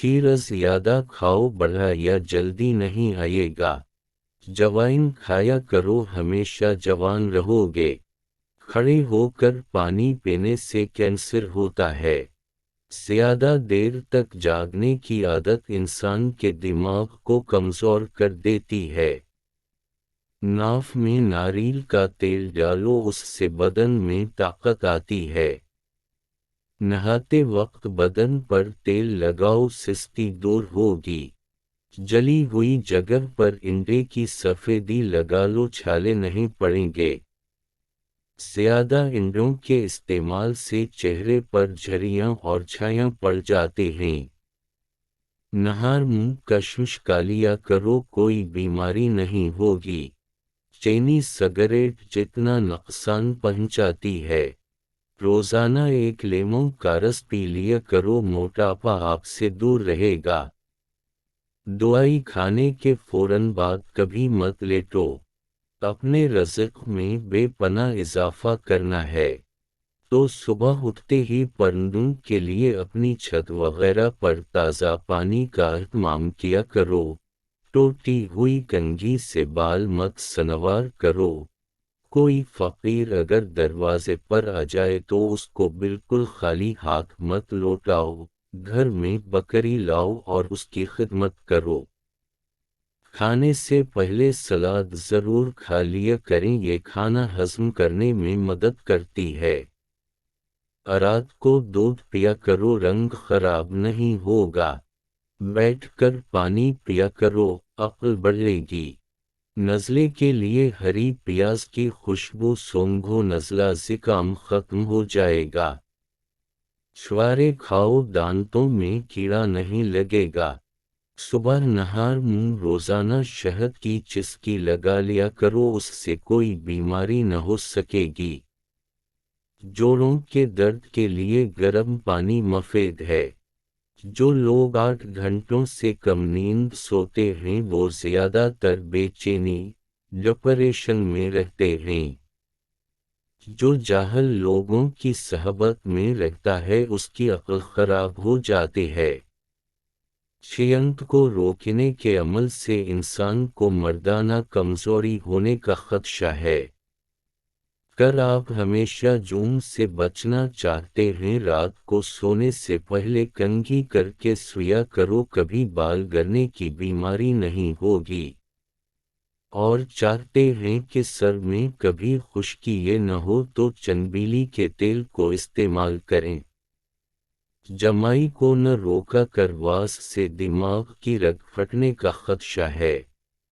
کھیر زیادہ کھاؤ بڑھا یا جلدی نہیں آئے گا۔ جوائن کھایا کرو ہمیشہ جوان رہو گے۔ کھڑے ہو کر پانی پینے سے کینسر ہوتا ہے۔ زیادہ دیر تک جاگنے کی عادت انسان کے دماغ کو کمزور کر دیتی ہے۔ ناف میں ناریل کا تیل ڈالو، اس سے بدن میں طاقت آتی ہے۔ نہاتے وقت بدن پر تیل لگاؤ، سستی دور ہوگی۔ جلی ہوئی جگہ پر انڈے کی سفیدی لگا لو، چھالے نہیں پڑیں گے۔ زیادہ انڈوں کے استعمال سے چہرے پر جھریاں اور چھایاں پڑ جاتے ہیں۔ نہار منہ کشمش کا لیا کرو، کوئی بیماری نہیں ہوگی۔ چینی سگریٹ جتنا نقصان پہنچاتی ہے۔ روزانہ ایک لیموں کا رس پی لیا کرو، موٹاپا آپ سے دور رہے گا۔ دوائی کھانے کے فوراً بعد کبھی مت لیٹو۔ اپنے رزق میں بے پناہ اضافہ کرنا ہے تو صبح اٹھتے ہی پرندوں کے لیے اپنی چھت وغیرہ پر تازہ پانی کا اہتمام کیا کرو۔ ٹوٹی ہوئی کنگھی سے بال مت سنوار کرو۔ کوئی فقیر اگر دروازے پر آ جائے تو اس کو بالکل خالی ہاتھ مت لوٹاؤ، گھر میں بکری لاؤ اور اس کی خدمت کرو۔ کھانے سے پہلے سلاد ضرور کھا لیا کریں، یہ کھانا ہضم کرنے میں مدد کرتی ہے۔ رات کو دودھ پیا کرو، رنگ خراب نہیں ہوگا۔ بیٹھ کر پانی پیا کرو، عقل بڑھے گی۔ نزلے کے لیے ہری پیاز کی خوشبو سونگھو، نزلہ زکام ختم ہو جائے گا۔ چھوارے کھاؤ، دانتوں میں کیڑا نہیں لگے گا۔ صبح نہار منہ روزانہ شہد کی چسکی لگا لیا کرو، اس سے کوئی بیماری نہ ہو سکے گی۔ جوڑوں کے درد کے لیے گرم پانی مفید ہے۔ جو لوگ 8 گھنٹوں سے کم نیند سوتے ہیں وہ زیادہ تر بے چینی، ڈپریشن میں رہتے ہیں۔ جو جاہل لوگوں کی صحبت میں رہتا ہے اس کی عقل خراب ہو جاتی ہے۔ شیانت کو روکنے کے عمل سے انسان کو مردانہ کمزوری ہونے کا خدشہ ہے۔ کر آپ ہمیشہ جون سے بچنا چاہتے ہیں، رات کو سونے سے پہلے کنگھی کر کے سویا کرو، کبھی بال گرنے کی بیماری نہیں ہوگی۔ اور چاہتے ہیں کہ سر میں کبھی خشکی یہ نہ ہو تو چنبیلی کے تیل کو استعمال کریں۔ جمائی کو نہ روکا کر واس سے دماغ کی رگ پھٹنے کا خدشہ ہے۔